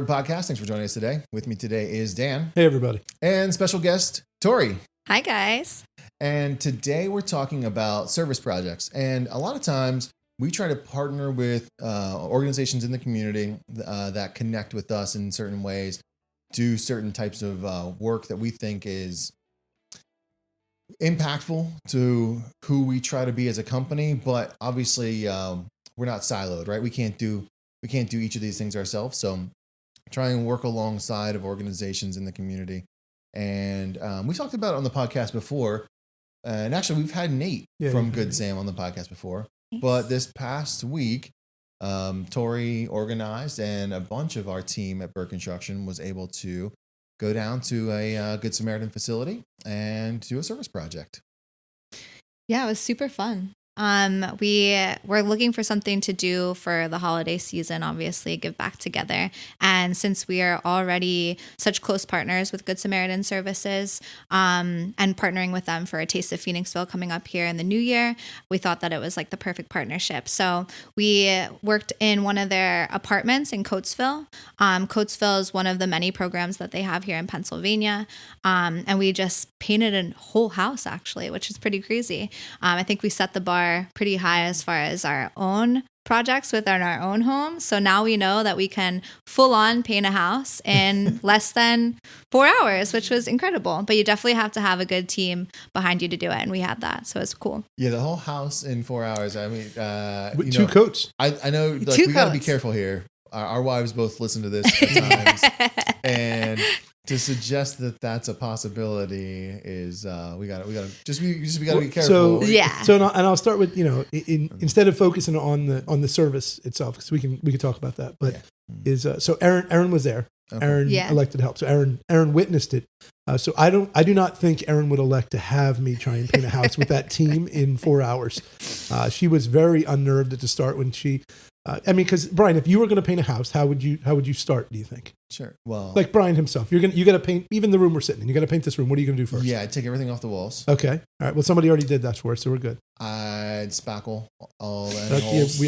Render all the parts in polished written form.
Berg Podcast. Thanks for joining us today. With me today is Dan. Hey, everybody. And special guest, Tori. Hi, guys. And today we're talking about service projects. And a lot of times we try to partner with organizations in the community that connect with us in certain ways, do certain types of work that we think is impactful to who we try to be as a company. But obviously, we're not siloed, right? We can't do each of these things ourselves. So try and work alongside of organizations in the community. And we talked about it on the podcast before. And actually, we've had Nate from Good Sam on the podcast before. Nice. But this past week, Tori organized, and a bunch of our team at Berg Construction was able to go down to a Good Samaritan facility and do a service project. Yeah, it was super fun. We were looking for something to do for the holiday season, obviously, give back together. And since we are already such close partners with Good Samaritan Services, and partnering with them for a Taste of Phoenixville coming up here in the new year, we thought that it was like the perfect partnership. So we worked in one of their apartments in Coatesville. Coatesville is one of the many programs that they have here in Pennsylvania. And we just painted a whole house, actually, which is pretty crazy. I think we set the bar pretty high as far as our own projects within our own home. So now we know that we can full on paint a house in less than 4 hours, which was incredible. But you definitely have to have a good team behind you to do it. And we had that. So it's cool. Yeah, the whole house in 4 hours. I mean, with two coats. I know like, we got to be careful here. Our wives both listen to this at times. And to suggest that that's a possibility is we got to be careful. So yeah. So and I'll start with instead of focusing on the service itself, because we can talk about that. But so Aaron was there. Okay. Aaron elected to help. So Aaron witnessed it. So I do not think Aaron would elect to have me try and paint a house with that team in 4 hours. She was very unnerved at the start when she. Because Brian, if you were going to paint a house, how would you start? Do you think? Sure. Well, like Brian himself, you got to paint even the room we're sitting in. You got to paint this room. What are you going to do first? Yeah, I'd take everything off the walls. Okay. All right. Well, somebody already did that for us, so we're good. I'd spackle all the holes.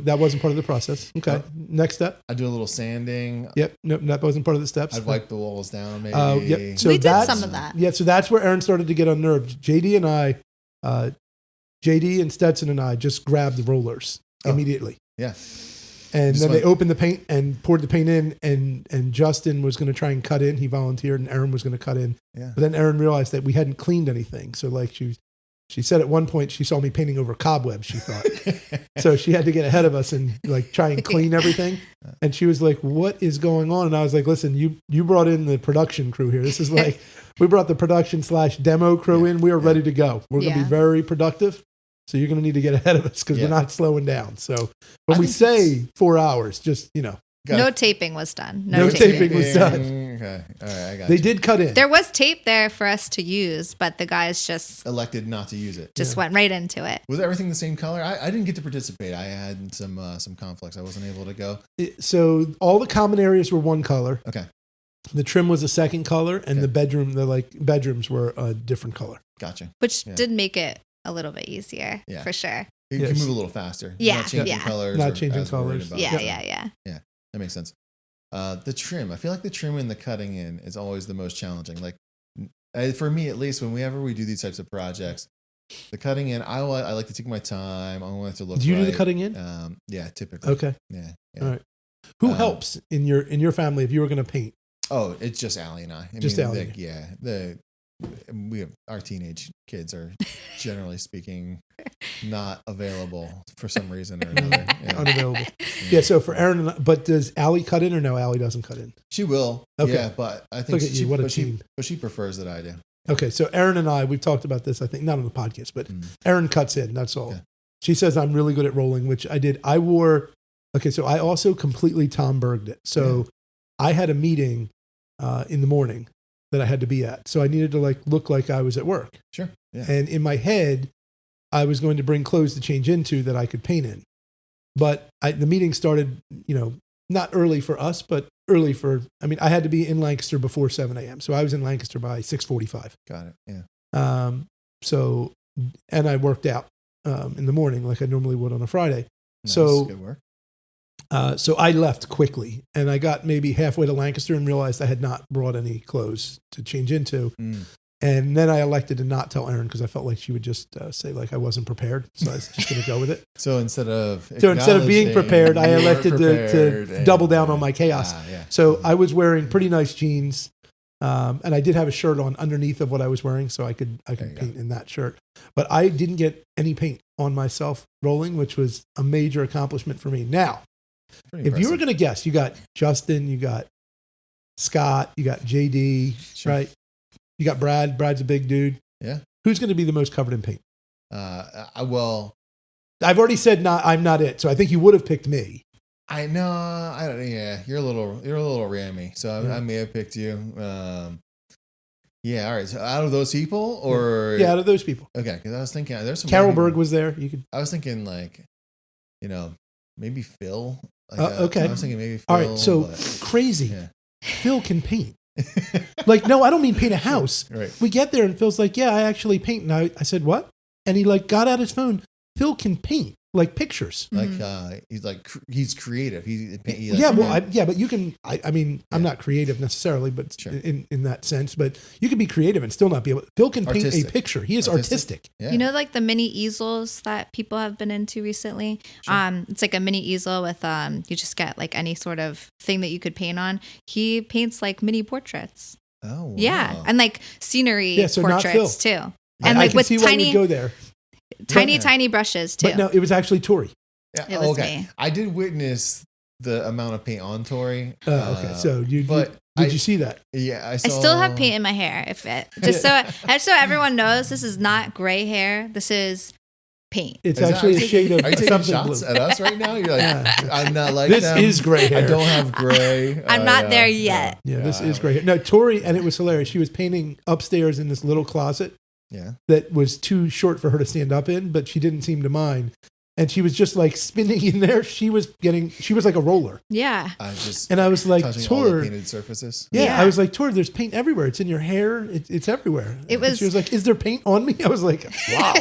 That wasn't part of the process. Okay. Next step. I'd do a little sanding. Yep. No, that wasn't part of the steps. I'd wipe the walls down. Maybe. Yep. So we did some of that. Yeah. So that's where Aaron started to get unnerved. JD and Stetson and I just grabbed the rollers immediately. Yeah. And then they opened the paint and poured the paint in, and Justin was going to try and cut in. He volunteered, and Aaron was going to cut in. Yeah. But then Aaron realized that we hadn't cleaned anything. So like she said at one point she saw me painting over cobwebs, she thought. So she had to get ahead of us and like try and clean everything. And she was like, "What is going on?" And I was like, "Listen, you brought in the production crew here. This is like we brought the production/demo crew in. We are ready to go. We're going to be very productive. So you're going to need to get ahead of us because we're not slowing down." So when we say 4 hours, just, no taping was done. No taping was done. Okay. All right. I got They did cut in. There was tape there for us to use, but the guys just elected not to use it. Just went right into it. Was everything the same color? I didn't get to participate. I had some conflicts. I wasn't able to go. So all the common areas were one color. Okay. The trim was a second color, and the bedrooms were a different color. Gotcha. Which did make it a little bit easier, for sure. You can move a little faster. Yeah. Not changing colors. Not changing colors. Yeah. Yeah, that makes sense. The trim. I feel like the trim and the cutting in is always the most challenging. Like, for me at least, whenever we do these types of projects, the cutting in, I like to take my time. I want it to look Do you right. do the cutting in? Yeah, typically. Okay. Yeah. All right. Who helps in your family if you were going to paint? Oh, it's just Allie and I. Allie. Our teenage kids are generally speaking not available for some reason or another. Yeah. Unavailable. Yeah. So for Aaron, but does Allie cut in or no? Allie doesn't cut in. She will. Okay. Yeah, but I think she prefers that I do. Okay. So Aaron and I, we've talked about this. I think not on the podcast, but Aaron cuts in. That's all. Okay. She says I'm really good at rolling, which I did. So I also completely Tom Berged it. So I had a meeting in the morning that I had to be at. So I needed to look like I was at work. Sure. Yeah. And in my head, I was going to bring clothes to change into that I could paint in. But the meeting started, not early for us, but early I had to be in Lancaster before 7 a.m. So I was in Lancaster by 6:45. Got it. Yeah. And I worked out in the morning like I normally would on a Friday. Nice. So good work. So I left quickly, and I got maybe halfway to Lancaster and realized I had not brought any clothes to change into. And then I elected to not tell Erin because I felt like she would just say like I wasn't prepared. So I was just going to go with it. So instead of being prepared, I elected to double down on my chaos. So I was wearing pretty nice jeans, and I did have a shirt on underneath of what I was wearing, so I could paint in that shirt. But I didn't get any paint on myself rolling, which was a major accomplishment for me. Now, if you were going to guess, you got Justin, you got Scott, you got JD, right? You got Brad. Brad's a big dude. Yeah. Who's going to be the most covered in paint? Well, I've already said I'm not it. So I think you would have picked me. I know. I don't. Yeah, you're a little rammy. So I may have picked you. Yeah. All right. So out of those people, or out of those people. Okay. Because I was thinking there's some. Carol Berg was there. You could. I was thinking maybe Phil. Okay. I was thinking maybe Phil. All right. So crazy. Yeah. Phil can paint. Like, no, I don't mean paint a house. Right. We get there and Phil's like, yeah, I actually paint. And I said, what? And he like got out his phone. Phil can paint like pictures. Like he's creative. But you can. I mean, I'm not creative necessarily, but in that sense. But you can be creative and still not be able. Phil can paint a picture. He is artistic. Yeah. You know, like the mini easels that people have been into recently. Sure. It's like a mini easel with you just get like any sort of thing that you could paint on. He paints like mini portraits. Oh, wow. Yeah, and like scenery portraits too, and like with tiny go there. Tiny brushes too. But no, it was actually Tori. Yeah, it was me. I did witness the amount of paint on Tori. Okay. So did you see that? Yeah, I still have paint in my hair. Just so everyone knows, this is not gray hair. This is paint. It's actually a shade of Are you taking something shots blue. at us right now? You're like, I'm not like this them. is gray hair. I don't have gray. I'm not there yet. Yeah, this is gray hair. No, Tori, and it was hilarious. She was painting upstairs in this little closet. Yeah. That was too short for her to stand up in, but she didn't seem to mind. And she was just like spinning in there. She was like a roller. Yeah. I was like, Tor, painted surfaces. Yeah, I was like, Tor, there's paint everywhere. It's in your hair. It's everywhere. She was like, is there paint on me? I was like, wow.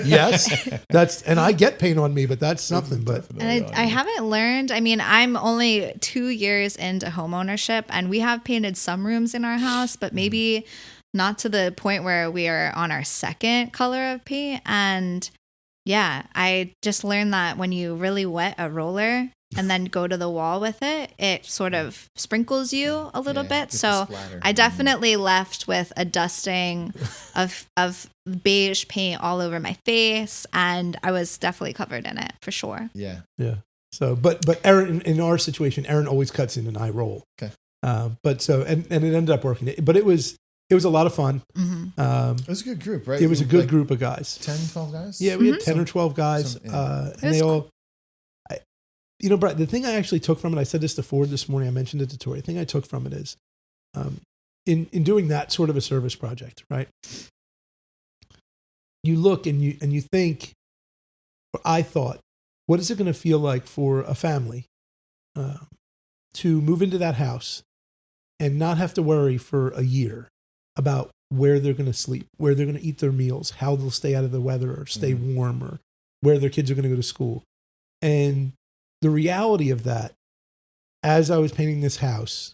Yes. And I get paint on me, but that's something. And I haven't learned. I mean, I'm only 2 years into homeownership, and we have painted some rooms in our house, but maybe not to the point where we are on our second color of paint. And yeah, I just learned that when you really wet a roller and then go to the wall with it, it sort of sprinkles you a little bit. So I definitely left with a dusting of beige paint all over my face, and I was definitely covered in it for sure. Yeah. Yeah. So, but Erin, in our situation, Erin always cuts in and I roll. Okay. But it ended up working. But it was a lot of fun. Mm-hmm. It was a good group, right? It was a good group of guys. 10, 12 guys? Yeah, we had 10 or 12 guys. And they all, Brett, the thing I actually took from it, I said this to Ford this morning, I mentioned it to Tori, the thing I took from it is, in doing that sort of a service project, right? You look and you think, or I thought, what is it going to feel like for a family to move into that house and not have to worry for a year about where they're going to sleep, where they're going to eat their meals, how they'll stay out of the weather or stay warm, or where their kids are going to go to school. And the reality of that, as I was painting this house,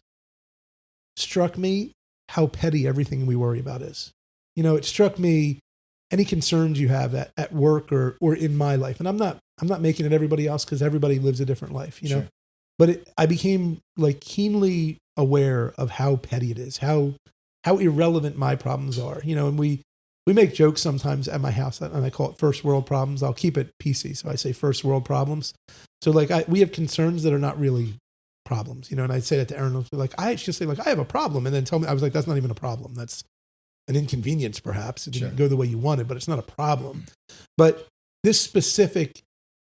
struck me how petty everything we worry about is. It struck me any concerns you have at work or in my life. And I'm not making it everybody else, because everybody lives a different life, you know. But I became like keenly aware of how petty it is, how irrelevant my problems are, and we make jokes sometimes at my house, and I call it first world problems. I'll keep it PC, so I say first world problems. So like we have concerns that are not really problems, and I'd say that to Erin, like I just say like I have a problem, and then tell me, I was like, that's not even a problem. That's an inconvenience, perhaps. It didn't go the way you wanted, but it's not a problem. But this specific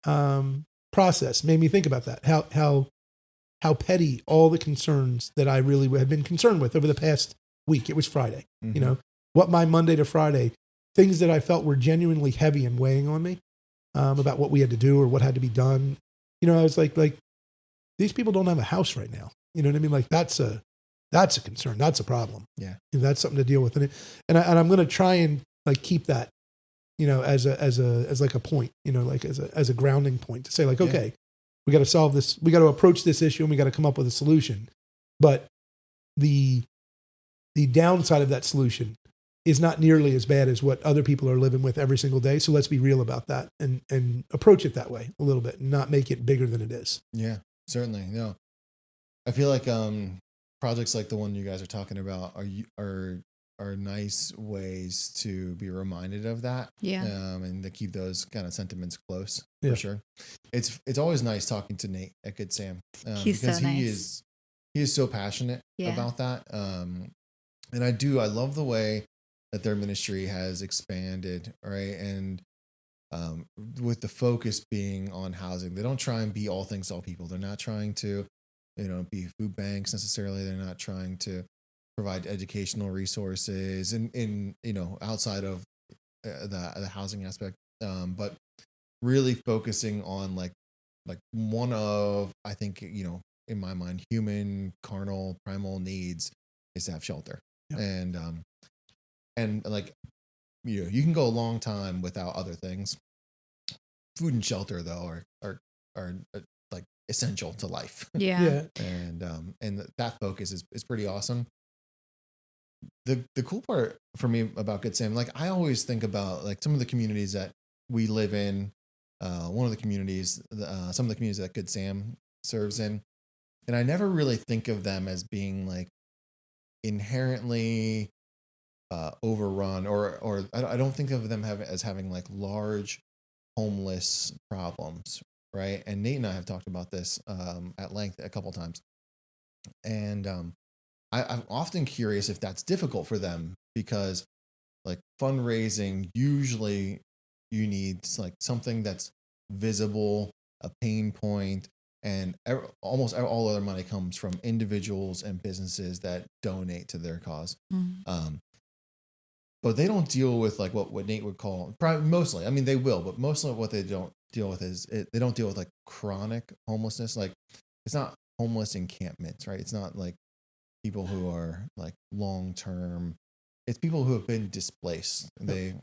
process made me think about that. How petty all the concerns that I really had been concerned with over the past week. It was Friday, what my Monday to Friday, things that I felt were genuinely heavy and weighing on me about what we had to do or what had to be done. I was like these people don't have a house right now. You know what I mean? Like that's a concern. That's a problem. Yeah. That's something to deal with. And I'm going to try and like keep that, as like a point, like as a grounding point to say like, okay, We got to solve this. We got to approach this issue and we got to come up with a solution. But the downside of that solution is not nearly as bad as what other people are living with every single day. So let's be real about that and approach it that way a little bit and not make it bigger than it is. Yeah, certainly. No, I feel like projects like the one you guys are talking about are nice ways to be reminded of that. Yeah. And to keep those kind of sentiments close Yeah. for sure. It's always nice talking to Nate at Good Sam. He's because so nice. he is so passionate about that. And I love the way that their ministry has expanded, right? And with the focus being on housing, they don't try and be all things to all people. They're not trying to, be food banks necessarily. They're not trying to provide educational resources in outside of the housing aspect, but really focusing on like one of, I think, in my mind, human carnal primal needs is to have shelter. Yeah. And like, you can go a long time without other things. Food and shelter though are like essential to life. Yeah. And that focus is pretty awesome. The cool part for me about Good Sam, like I always think about like some of the communities that we live in, some of the communities that Good Sam serves in, and I never really think of them as being like inherently overrun, or I don't think of them as having like large homeless problems, right? And Nate and I have talked about this at length a couple times, and I'm often curious if that's difficult for them, because like fundraising, usually you need like something that's visible, a pain point, and almost all other money comes from individuals and businesses that donate to their cause. Mm-hmm. But they don't deal with like what Nate would call, mostly, I mean, they will, but mostly what they don't deal with is they don't deal with like chronic homelessness. Like it's not homeless encampments, right? It's not like people who are like long-term. It's people who have been displaced. There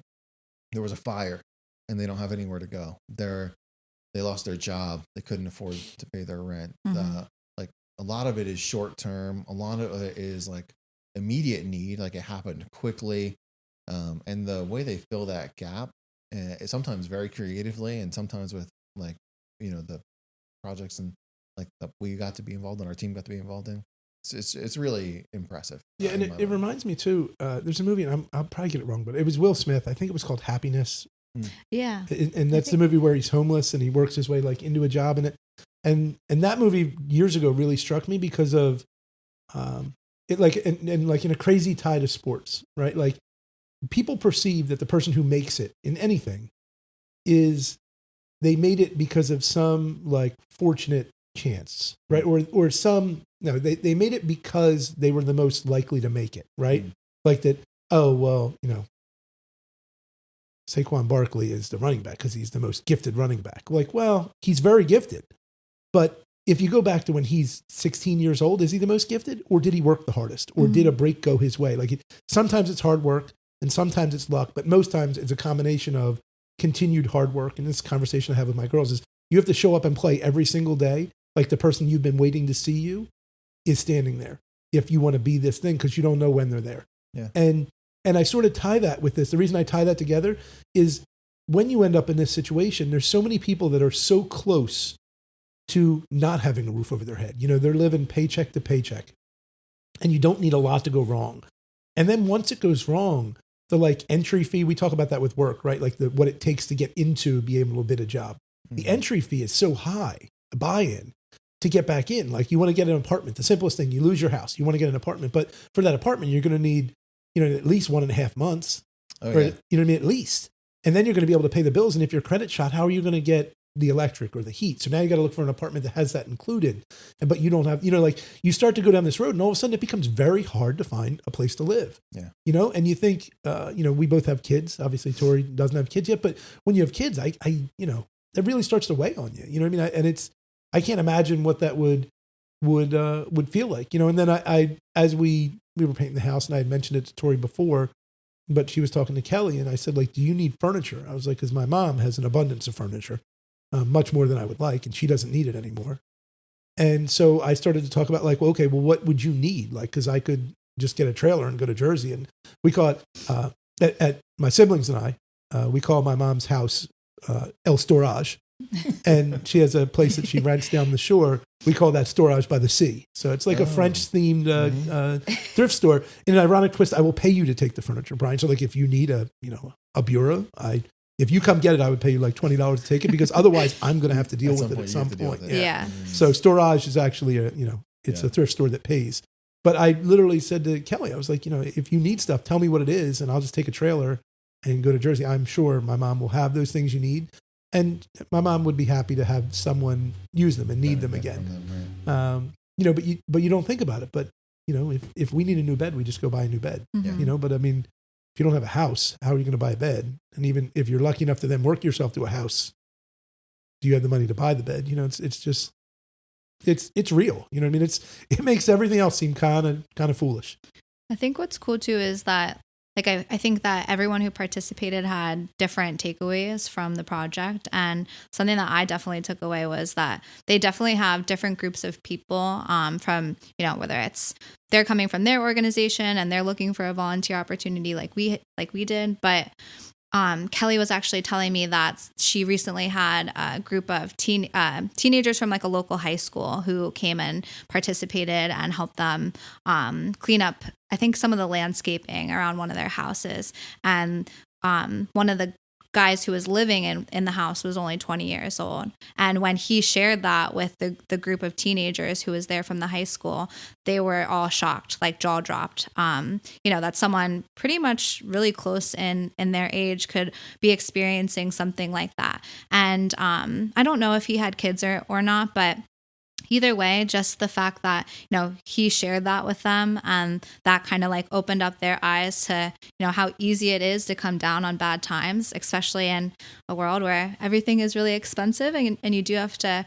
was a fire and they don't have anywhere to go. They lost their job. They couldn't afford to pay their rent. Mm-hmm. Like a lot of it is short-term. A lot of it is like immediate need. Like it happened quickly. And the way they fill that gap is sometimes very creatively, and sometimes with like, the projects and like that we got to be involved in, our team got to be involved in. It's really impressive. Yeah, and it reminds me too. There's a movie, and I'll probably get it wrong, but it was Will Smith. I think it was called Happiness. Yeah, and that's the movie where he's homeless and he works his way like into a job in it. And that movie years ago really struck me because of it, like and like in a crazy tie to sports, right? Like people perceive that the person who makes it in anything is they made it because of some like fortunate chance, right? Or some, no, they made it because they were the most likely to make it, right? Mm-hmm. Like that, oh, well, Saquon Barkley is the running back because he's the most gifted running back. Like, well, he's very gifted. But if you go back to when he's 16 years old, is he the most gifted? Or did he work the hardest? Or did a break go his way? Like sometimes it's hard work and sometimes it's luck, but most times it's a combination of continued hard work. And this conversation I have with my girls is you have to show up and play every single day. Like the person you've been waiting to see you is standing there if you want to be this thing, because you don't know when they're there. Yeah. And I sort of tie that with this. The reason I tie that together is when you end up in this situation, there's so many people that are so close to not having a roof over their head. They're living paycheck to paycheck, and you don't need a lot to go wrong. And then once it goes wrong, the like entry fee, we talk about that with work, right? Like what it takes to get into be able to bid a job. Mm-hmm. The entry fee is so high, the buy-in to get back in. Like you want to get an apartment, the simplest thing, you lose your house, you want to get an apartment, but for that apartment, you're going to need, at least 1.5 months, or, you know what I mean? At least. And then you're going to be able to pay the bills. And if you're credit shot, how are you going to get the electric or the heat? So now you got to look for an apartment that has that included. But you don't have, like you start to go down this road and all of a sudden it becomes very hard to find a place to live. Yeah. And you think, we both have kids. Obviously Tori doesn't have kids yet, but when you have kids, it really starts to weigh on you. You know what I mean? And I can't imagine what that would feel like, and then I as we were painting the house, and I had mentioned it to Tori before, but she was talking to Kelly, and I said, like, do you need furniture? I was like, because my mom has an abundance of furniture. much more than I would like, and she doesn't need it anymore. And so I started to talk about like, well, okay, well, what would you need? Like, because I could just get a trailer and go to Jersey. And we call it, at my siblings and I, we call my mom's house El Storage. And she has a place that she rents down the shore. We call that Storage by the Sea. So it's like a French-themed thrift store. In an ironic twist, I will pay you to take the furniture, Brian. So like if you need a bureau, if you come get it, I would pay you like $20 to take it, because otherwise I'm going to have to deal with it at some point. Yeah. So Storage is actually it's a thrift store that pays. But I literally said to Kelly, I was like, if you need stuff, tell me what it is, and I'll just take a trailer and go to Jersey. I'm sure my mom will have those things you need. And my mom would be happy to have someone use them and need them again. But you don't think about it. But, if we need a new bed, we just go buy a new bed, but I mean, if you don't have a house, how are you going to buy a bed? And even if you're lucky enough to then work yourself to a house, do you have the money to buy the bed? It's just, it's real. You know what I mean? It makes everything else seem kind of foolish. I think what's cool too is that, like, I think that everyone who participated had different takeaways from the project. And something that I definitely took away was that they definitely have different groups of people from, whether it's they're coming from their organization and they're looking for a volunteer opportunity like we did. But Kelly was actually telling me that she recently had a group of teenagers from like a local high school who came and participated and helped them clean up, I think, some of the landscaping around one of their houses. And one of the guys who was living in the house was only 20 years old. And when he shared that with the group of teenagers who was there from the high school, they were all shocked, like jaw dropped. That someone pretty much really close in their age could be experiencing something like that. And I don't know if he had kids or not, but either way, just the fact that, he shared that with them, and that kind of like opened up their eyes to, how easy it is to come down on bad times, especially in a world where everything is really expensive and you do have to,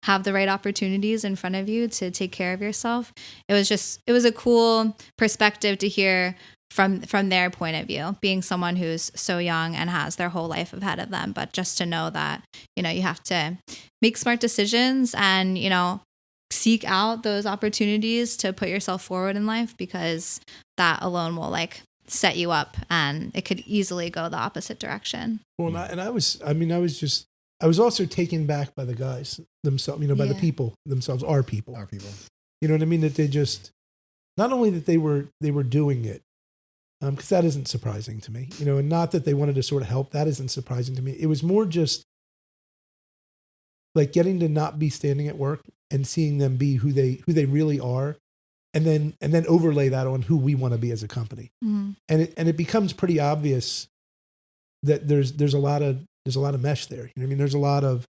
have the right opportunities in front of you to take care of yourself. It was a cool perspective to hear from their point of view, being someone who's so young and has their whole life ahead of them. But just to know that, you have to make smart decisions and, seek out those opportunities to put yourself forward in life, because that alone will like set you up, and it could easily go the opposite direction. Well, I was also taken back by the guys themselves, by the people themselves, our people. You know what I mean? That they just, not only that they were doing it, because that isn't surprising to me, and not that they wanted to sort of help. That isn't surprising to me. It was more just like getting to not be standing at work and seeing them be who they really are, and then overlay that on who we want to be as a company. Mm-hmm. And it becomes pretty obvious that there's a lot of mesh there. You know what I mean? There's a lot of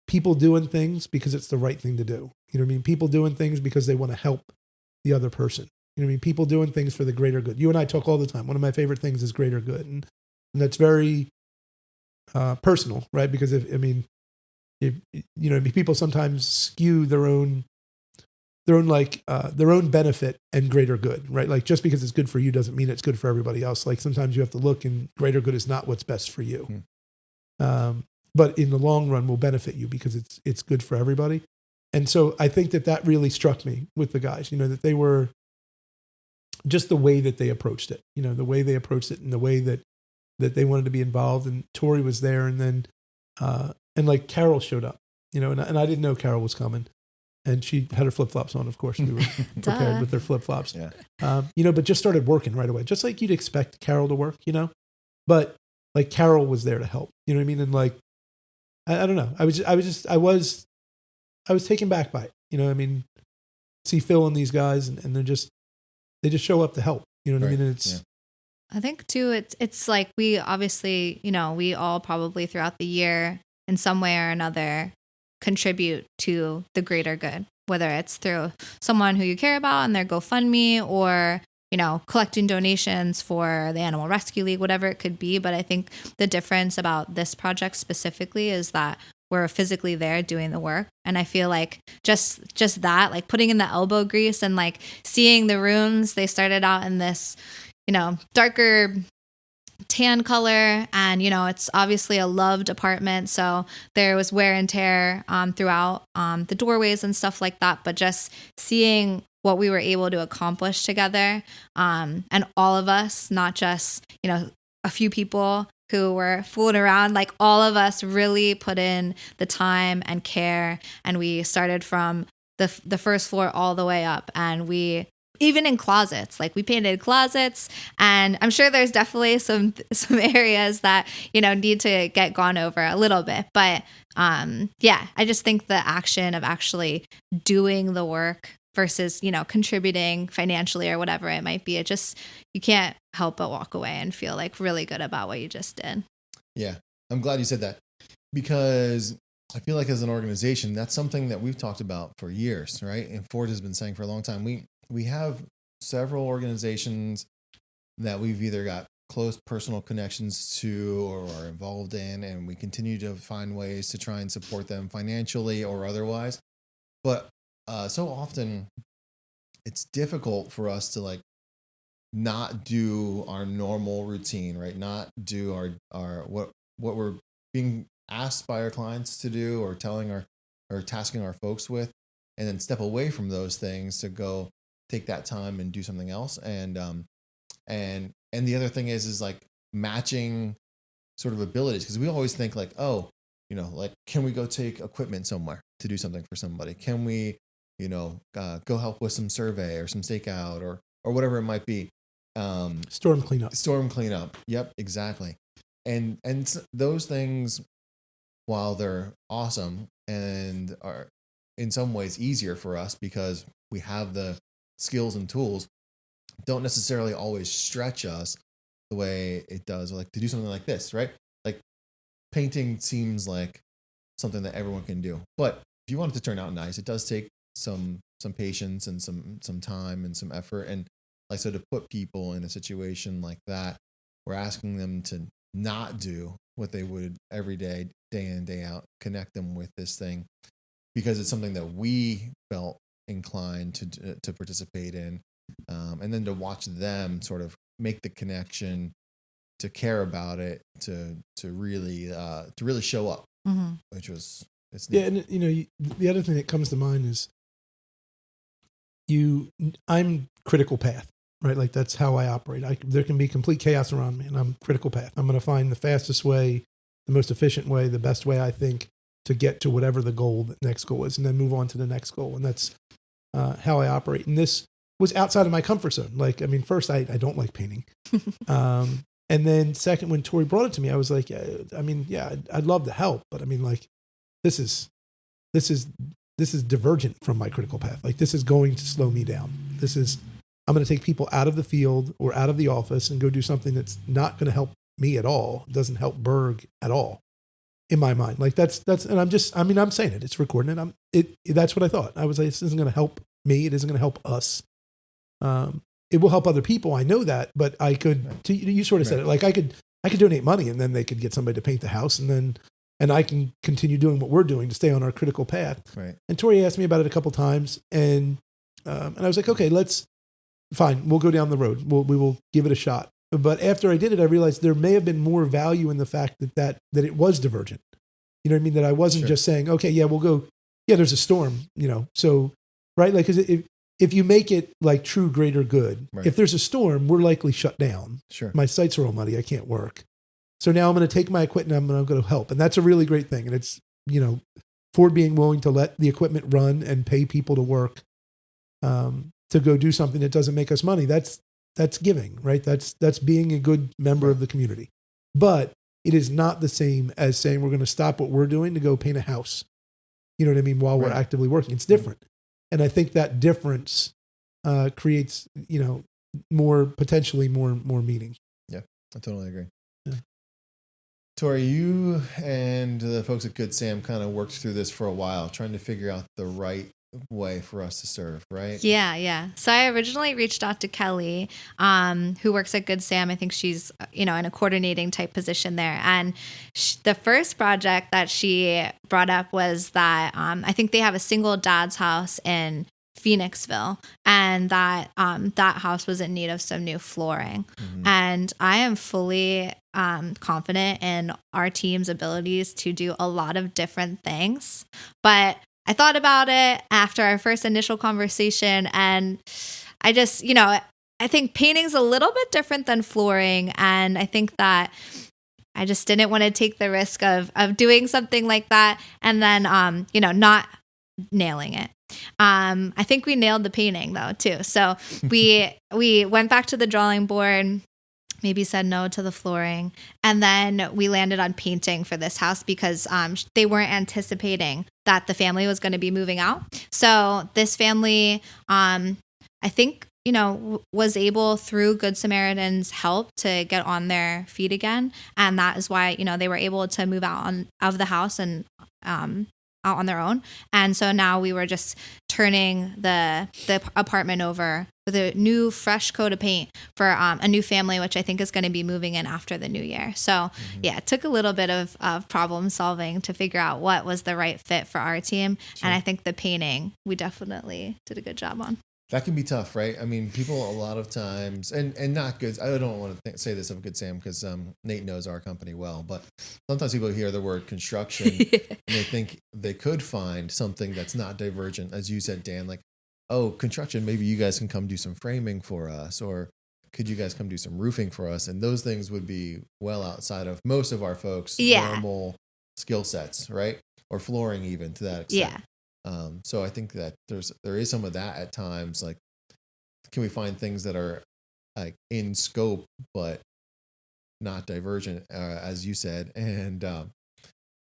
people doing things because it's the right thing to do. You know what I mean? People doing things because they want to help the other person. You know what I mean? People doing things for the greater good. You and I talk all the time. One of my favorite things is greater good. And that's very personal, right? Because people sometimes skew their own benefit and greater good, right? Like just because it's good for you doesn't mean it's good for everybody else. Like sometimes you have to look, and greater good is not what's best for you. But in the long run will benefit you because it's good for everybody. And so I think that really struck me with the guys, that they were, just the way that they approached it, and the way that they wanted to be involved. And Tori was there, and then, and like Carol showed up, and I didn't know Carol was coming, and she had her flip-flops on. Of course, we were prepared with their flip-flops, but just started working right away, just like you'd expect Carol to work, but like Carol was there to help, you know what I mean? And like, I don't know. I was taken back by it, I mean, see Phil and these guys, and they just show up to help. You know what I mean? And I think too, it's like we obviously, we all probably throughout the year in some way or another contribute to the greater good, whether it's through someone who you care about and their GoFundMe, or, collecting donations for the Animal Rescue League, whatever it could be. But I think the difference about this project specifically is that we're physically there doing the work. And I feel like just that, like putting in the elbow grease and like seeing the rooms, they started out in this, darker tan color, and it's obviously a loved apartment, so there was wear and tear throughout the doorways and stuff like that. But just seeing what we were able to accomplish together, and all of us, not just a few people who were fooling around, like all of us really put in the time and care, and we started from the first floor all the way up, and we even in closets, like we painted closets, and I'm sure there's definitely some areas that need to get gone over a little bit, but yeah, I just think the action of actually doing the work versus contributing financially or whatever it might be, you can't help but walk away and feel like really good about what you just did. Yeah, I'm glad you said that, because I feel like as an organization, that's something that we've talked about for years, right? And Ford has been saying for a long time. We have several organizations that we've either got close personal connections to or are involved in, and we continue to find ways to try and support them financially or otherwise. But so often it's difficult for us to not do our normal routine, right? Not do our what we're being asked by our clients to do, or tasking our folks with, and then step away from those things to go take that time and do something else. And the other thing is like matching sort of abilities, because we always think like, oh, can we go take equipment somewhere to do something for somebody? Can we go help with some survey or some stakeout or whatever it might be. Storm cleanup. Yep, exactly. And those things, while they're awesome and are in some ways easier for us because we have the skills and tools, don't necessarily always stretch us the way it does, like to do something like this, right? Like painting seems like something that everyone can do, but if you want it to turn out nice, it does take some patience and some time and some effort. And so to put people in a situation like that, we're asking them to not do what they would every day in and day out, connect them with this thing because it's something that we felt inclined to participate in, and then to watch them sort of make the connection, to care about it, to really show up, mm-hmm. which was yeah. And the other thing that comes to mind is I'm critical path, right? Like that's how I operate. There can be complete chaos around me, and I'm critical path. I'm going to find the fastest way, the most efficient way, the best way I think to get to whatever the next goal is, and then move on to the next goal. And that's how I operate. And this was outside of my comfort zone. Like, I mean, first, I don't like painting. And then second, when Tori brought it to me, I was like, I'd love to help, but I mean, like, this is divergent from my critical path. Like, this is going to slow me down. I'm going to take people out of the field or out of the office and go do something that's not going to help me at all. It doesn't help Berg at all in my mind. Like that's, and I'm saying it, it's recording it. That's what I thought. I was like, this isn't going to help me. It isn't going to help us. It will help other people. I know that, but I could, you sort of said it, like I could donate money and then they could get somebody to paint the house, and I can continue doing what we're doing to stay on our critical path. Right. And Tori asked me about it a couple times, and I was like, okay, fine, we'll go down the road. We will give it a shot. But after I did it, I realized there may have been more value in the fact that it was divergent. You know what I mean? That I wasn't just saying, okay, yeah, we'll go. Yeah, there's a storm, so, right? Like, because if you make it like true greater good, right. If there's a storm, we're likely shut down. Sure. My sites are all muddy. I can't work. So now I'm going to take my equipment and I'm going to help. And that's a really great thing. And it's, Ford being willing to let the equipment run and pay people to work, to go do something that doesn't make us money. That's giving, right? That's being a good member of the community. But it is not the same as saying we're going to stop what we're doing to go paint a house. You know what I mean? While we're actively working. It's different. And I think that difference creates, potentially more meaning. Yeah, I totally agree. Yeah. Tori, you and the folks at Good Sam kind of worked through this for a while, trying to figure out the right way for us to serve, right? Yeah. So I originally reached out to Kelly, who works at Good Sam. I think she's, in a coordinating type position there. And the first project that she brought up was that I think they have a single dad's house in Phoenixville, and that that house was in need of some new flooring. Mm-hmm. And I am fully confident in our team's abilities to do a lot of different things. But I thought about it after our first initial conversation, and I just, I think painting's a little bit different than flooring, and I think that I just didn't want to take the risk of doing something like that and then not nailing it. I think we nailed the painting though too. So we went back to the drawing board, maybe said no to the flooring, and then we landed on painting for this house because they weren't anticipating that the family was going to be moving out. So this family, I think, was able through Good Samaritan's help to get on their feet again. And that is why, they were able to move out of the house and out on their own. And so now we were just turning the apartment over with a new fresh coat of paint for a new family, which I think is going to be moving in after the new year. So yeah, it took a little bit of problem solving to figure out what was the right fit for our team. Sure. And I think the painting, we definitely did a good job on. That can be tough, right? I mean, people a lot of times, and not good. I don't want to say this of Good Sam because Nate knows our company well, but sometimes people hear the word construction and they think they could find something that's not divergent. As you said, Dan, like, oh, construction, maybe you guys can come do some framing for us, or could you guys come do some roofing for us? And those things would be well outside of most of our folks' normal skill sets, right? Or flooring even to that extent. Yeah. So I think that there is some of that at times. Like, can we find things that are like in scope but not divergent, as you said, and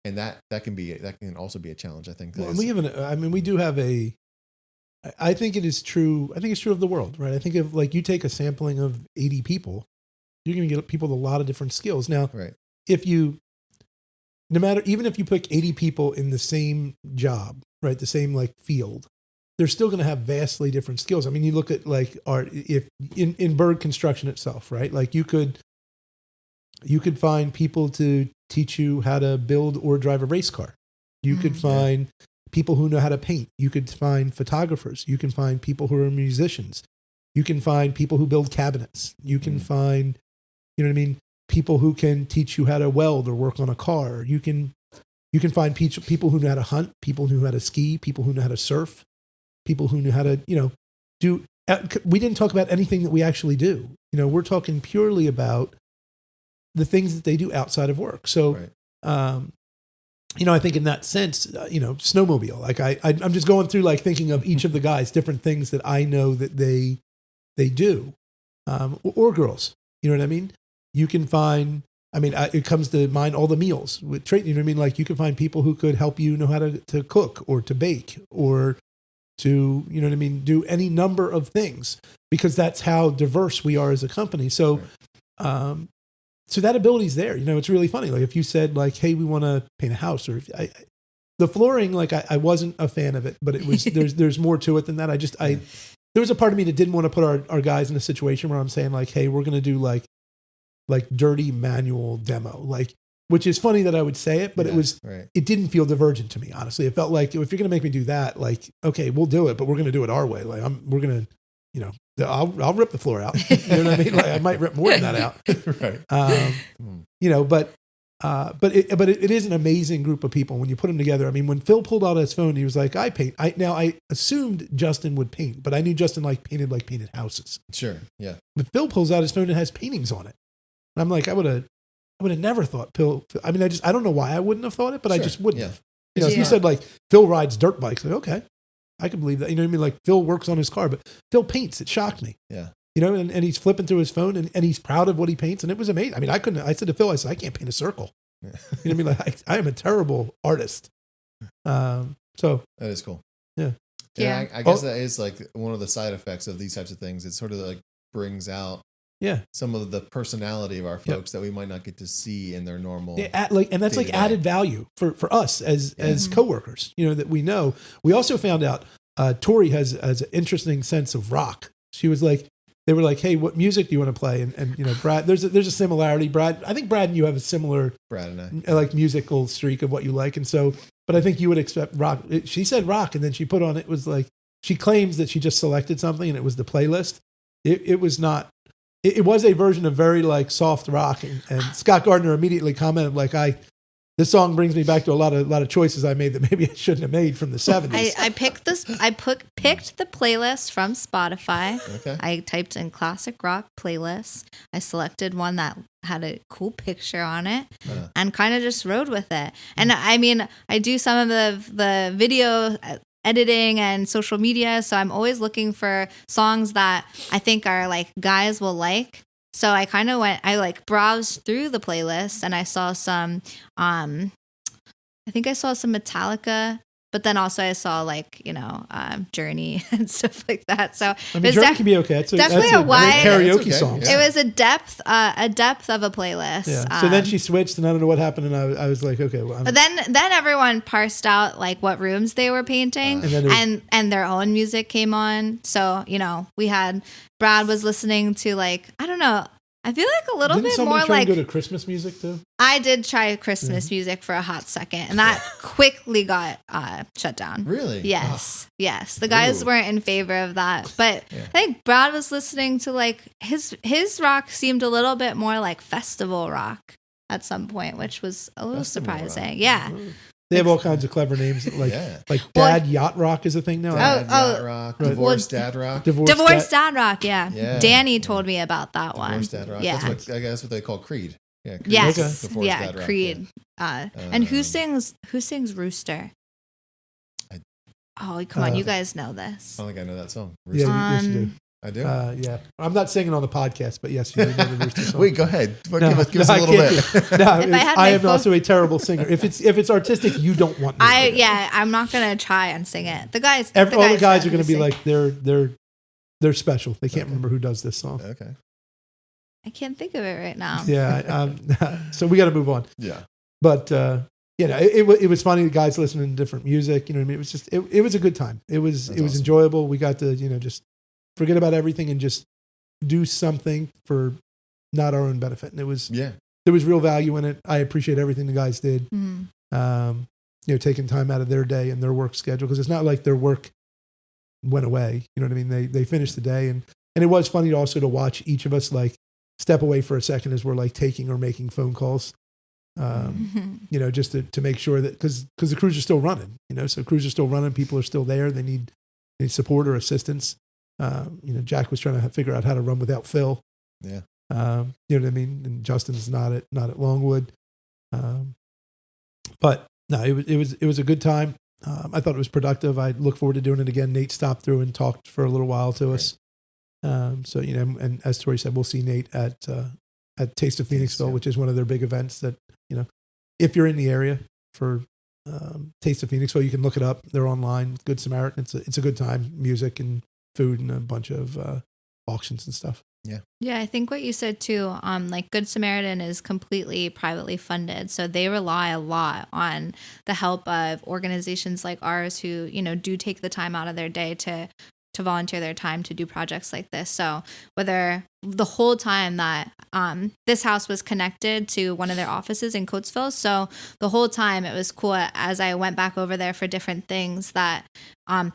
that can also be a challenge. I think. Well, we do have a. I think it is true. I think it's true of the world, right? I think if like you take a sampling of 80 people, you're going to get people with a lot of different skills. Now, right. Even if you pick 80 people in the same job, right, the same like field, they're still going to have vastly different skills. I mean, you look at like art, if in bird construction itself, right? Like you could find people to teach you how to build or drive a race car. You could find people who know how to paint. You could find photographers. You can find people who are musicians. You can find people who build cabinets. You can find, people who can teach you how to weld or work on a car. You can find people who know how to hunt, people who know how to ski, people who know how to surf, people who know how to, do. We didn't talk about anything that we actually do. We're talking purely about the things that they do outside of work. So, right. I think in that sense, snowmobile, like I'm just going through like thinking of each of the guys, different things that I know that they do, or girls, you know what I mean? You can find, it comes to mind all the meals with trade. You know what I mean? Like you can find people who could help you know how to cook or to bake or to, do any number of things because that's how diverse we are as a company. So, so that ability is there. It's really funny. Like if you said like, hey, we want to paint a house or the flooring, like I wasn't a fan of it, but it was, there's more to it than that. There was a part of me that didn't want to put our guys in a situation where I'm saying like, hey, we're going to do like dirty manual demo, which is funny that I would say it, but it didn't feel divergent to me. Honestly, it felt like if you're going to make me do that, like, okay, we'll do it, but we're going to do it our way. Like we're going to, I'll rip the floor out. You know what I mean? Like I might rip more than that out. Right. But it is an amazing group of people when you put them together. I mean, when Phil pulled out his phone, he was like, I paint. I assumed Justin would paint, but I knew Justin painted houses. Sure. Yeah. But Phil pulls out his phone and has paintings on it. And I'm like, I would have never thought Phil. I mean, I don't know why I wouldn't have thought it, but I just wouldn't have. If you said like Phil rides dirt bikes, like, okay, I can believe that. You know what I mean? Like Phil works on his car, but Phil paints. It shocked me. Yeah. And he's flipping through his phone and he's proud of what he paints. And it was amazing. I mean, I said to Phil, I said, I can't paint a circle. Yeah. You know what I mean? Like I am a terrible artist. So that is cool. Yeah. Yeah. I guess that is like one of the side effects of these types of things. It sort of like brings out some of the personality of our folks that we might not get to see in their normal. Yeah, and that's like added value for us as coworkers, that we know. We also found out Tori has an interesting sense of rock. She was like, they were like, hey, what music do you want to play? And Brad, there's a similarity. Brad, I think Brad and you have a similar Brad and I like musical streak of what you like. And so, but I think you would expect rock. She said rock, and then she put on it was like she claims that she just selected something and it was the playlist. It was not. It was a version of very like soft rock, and Scott Gardner immediately commented like, this song brings me back to a lot of choices I made that maybe I shouldn't have made from the 70s. I picked picked the playlist from Spotify. Okay. I typed in classic rock playlist. I selected one that had a cool picture on it and kind of just rode with it. And I mean, I do some of the video editing and social media, so I'm always looking for songs that I think are like guys will like. So I kind of browsed through the playlist and I saw some, I think I saw some Metallica, but then also I saw like, Journey and stuff like that. So I mean, Journey can be okay. Definitely a wide karaoke song. It was a depth of a playlist. Yeah. So then she switched and I don't know what happened. And I was like, okay. Well, but then everyone parsed out like what rooms they were painting and their own music came on. So, Brad was listening to like, I don't know. I feel like a little bit more try like and go to Christmas music too. I did try Christmas music for a hot second, and that quickly got shut down. Really? Yes, yes. The guys weren't in favor of that, but I think Brad was listening to like his rock seemed a little bit more like festival rock at some point, which was a little surprising. Rock. Yeah. They have all kinds of clever names, like Dad Yacht Rock is a thing now. Yacht Rock, Divorced Dad Rock, Divorced Dad Rock. Yeah. Danny told me about that one. Divorced Dad Rock. Yeah, that's what they call Creed. Yeah, Creed. Yes, Dad Rock, Creed. And who sings Rooster? Oh, come on, you guys know this. I don't think I know that song. Rooster. Yeah, yes, you do. I do. Yeah, I'm not singing on the podcast, but yes, you do know the Rooster song. Wait, go ahead. Give us a little bit. I am also a terrible singer. If it's artistic, you don't want me. I'm not gonna try and sing it. The guys, all the guys are gonna be like they're special. They can't remember who does this song. Okay. I can't think of it right now. Yeah. So we got to move on. Yeah. But it was funny. The guys listening to different music. You know what I mean? It was just it was a good time. It was awesome. Enjoyable. We got to just forget about everything and just do something for not our own benefit. And there was real value in it. I appreciate everything the guys did. Mm-hmm. Taking time out of their day and their work schedule, because it's not like their work went away. You know what I mean? They finished the day, and it was funny also to watch each of us like step away for a second as we're like taking or making phone calls. Just to make sure that because the crews are still running. So crews are still running. People are still there. They need support or assistance. Jack was trying to figure out how to run without Phil. Yeah. You know what I mean? And Justin's not at Longwood. But no, it was a good time. I thought it was productive. I look forward to doing it again. Nate stopped through and talked for a little while to us. So, and as Tori said, we'll see Nate at Taste of Phoenixville, which is one of their big events that, if you're in the area for Taste of Phoenixville, you can look it up. They're online. Good Samaritan. It's a good time. Music and food and a bunch of auctions and stuff. Yeah. Yeah, I think what you said too, like Good Samaritan is completely privately funded. So they rely a lot on the help of organizations like ours who, do take the time out of their day to volunteer their time to do projects like this. So whether the whole time that this house was connected to one of their offices in Coatesville, so the whole time it was cool as I went back over there for different things that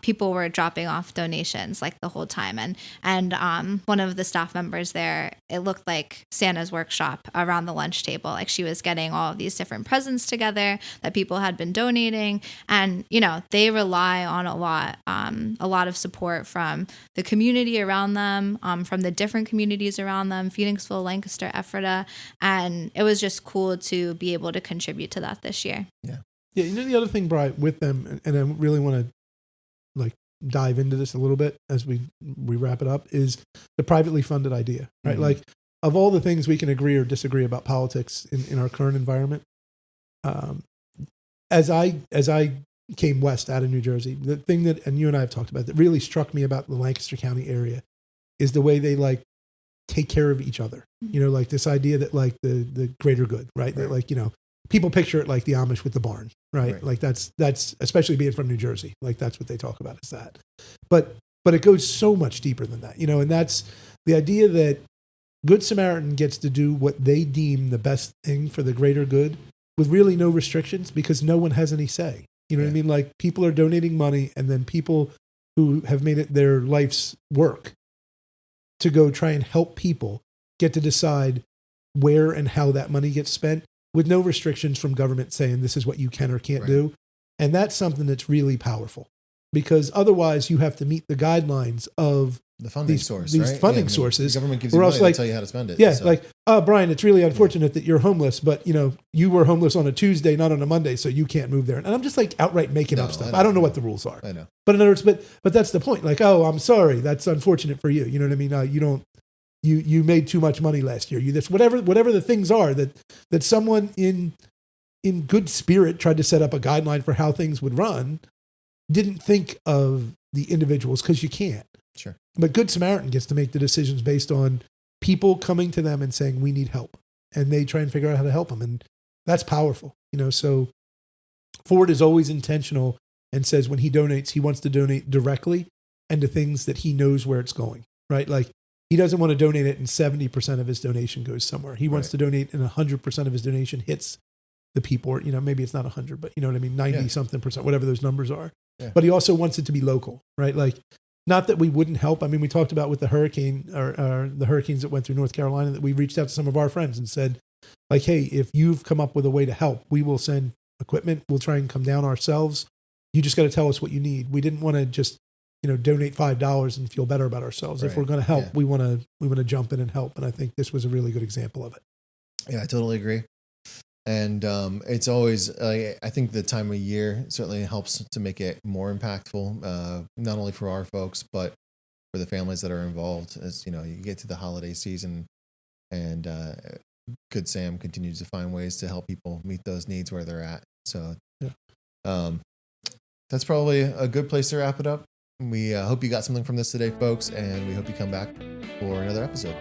people were dropping off donations like the whole time. And one of the staff members there, it looked like Santa's workshop around the lunch table. Like she was getting all of these different presents together that people had been donating. And, they rely on a lot of support from the community around them, from the different communities around them, Phoenixville, Lancaster, Ephrata. And it was just cool to be able to contribute to that this year. Yeah. Yeah. The other thing, Brian, with them, and I really want to dive into this a little bit as we wrap it up, is the privately funded idea, right? Mm-hmm. Like of all the things we can agree or disagree about politics in our current environment, as I came west out of New Jersey, the thing that, and you and I have talked about, that really struck me about the Lancaster County area is the way they take care of each other. Like this idea that the greater good, right? That people picture it like the Amish with the barn, right? Like that's especially being from New Jersey, like that's what they talk about is that. But it goes so much deeper than that, and that's the idea that Good Samaritan gets to do what they deem the best thing for the greater good with really no restrictions because no one has any say. You know what I mean? Like people are donating money and then people who have made it their life's work to go try and help people get to decide where and how that money gets spent with no restrictions from government saying this is what you can or can't do. And that's something that's really powerful, because otherwise you have to meet the guidelines of the funding these funding sources. The government gives you money to tell you how to spend it. Yeah, so. Like, Brian, it's really unfortunate that you're homeless, but you were homeless on a Tuesday, not on a Monday, so you can't move there. And I'm just like outright making up stuff. I don't know what the rules are. I know. But in other words, but that's the point. Like, oh, I'm sorry, that's unfortunate for you. You know what I mean? You made too much money last year. You this whatever the things are that someone in good spirit tried to set up a guideline for how things would run, didn't think of the individuals, because you can't. Sure. But Good Samaritan gets to make the decisions based on people coming to them and saying, we need help. And they try and figure out how to help them. And that's powerful. So Ford is always intentional and says when he donates, he wants to donate directly and to things that he knows where it's going, right? Like, he doesn't want to donate it and 70% of his donation goes somewhere. He wants to donate and 100% of his donation hits the people, or, maybe it's not 100, but you know what I mean? 90 something percent, whatever those numbers are. Yeah. But he also wants it to be local, right? Like, not that we wouldn't help. I mean, we talked about with the hurricane or the hurricanes that went through North Carolina, that we reached out to some of our friends and said, like, hey, if you've come up with a way to help, we will send equipment. We'll try and come down ourselves. You just got to tell us what you need. We didn't want to just, donate $5 and feel better about ourselves. Right. If we're going to help, we want to jump in and help. And I think this was a really good example of it. Yeah, I totally agree. And it's always, I think the time of year certainly helps to make it more impactful, not only for our folks, but for the families that are involved. As you get to the holiday season, and Good Sam continues to find ways to help people meet those needs where they're at. So that's probably a good place to wrap it up. We hope you got something from this today, folks, and we hope you come back for another episode.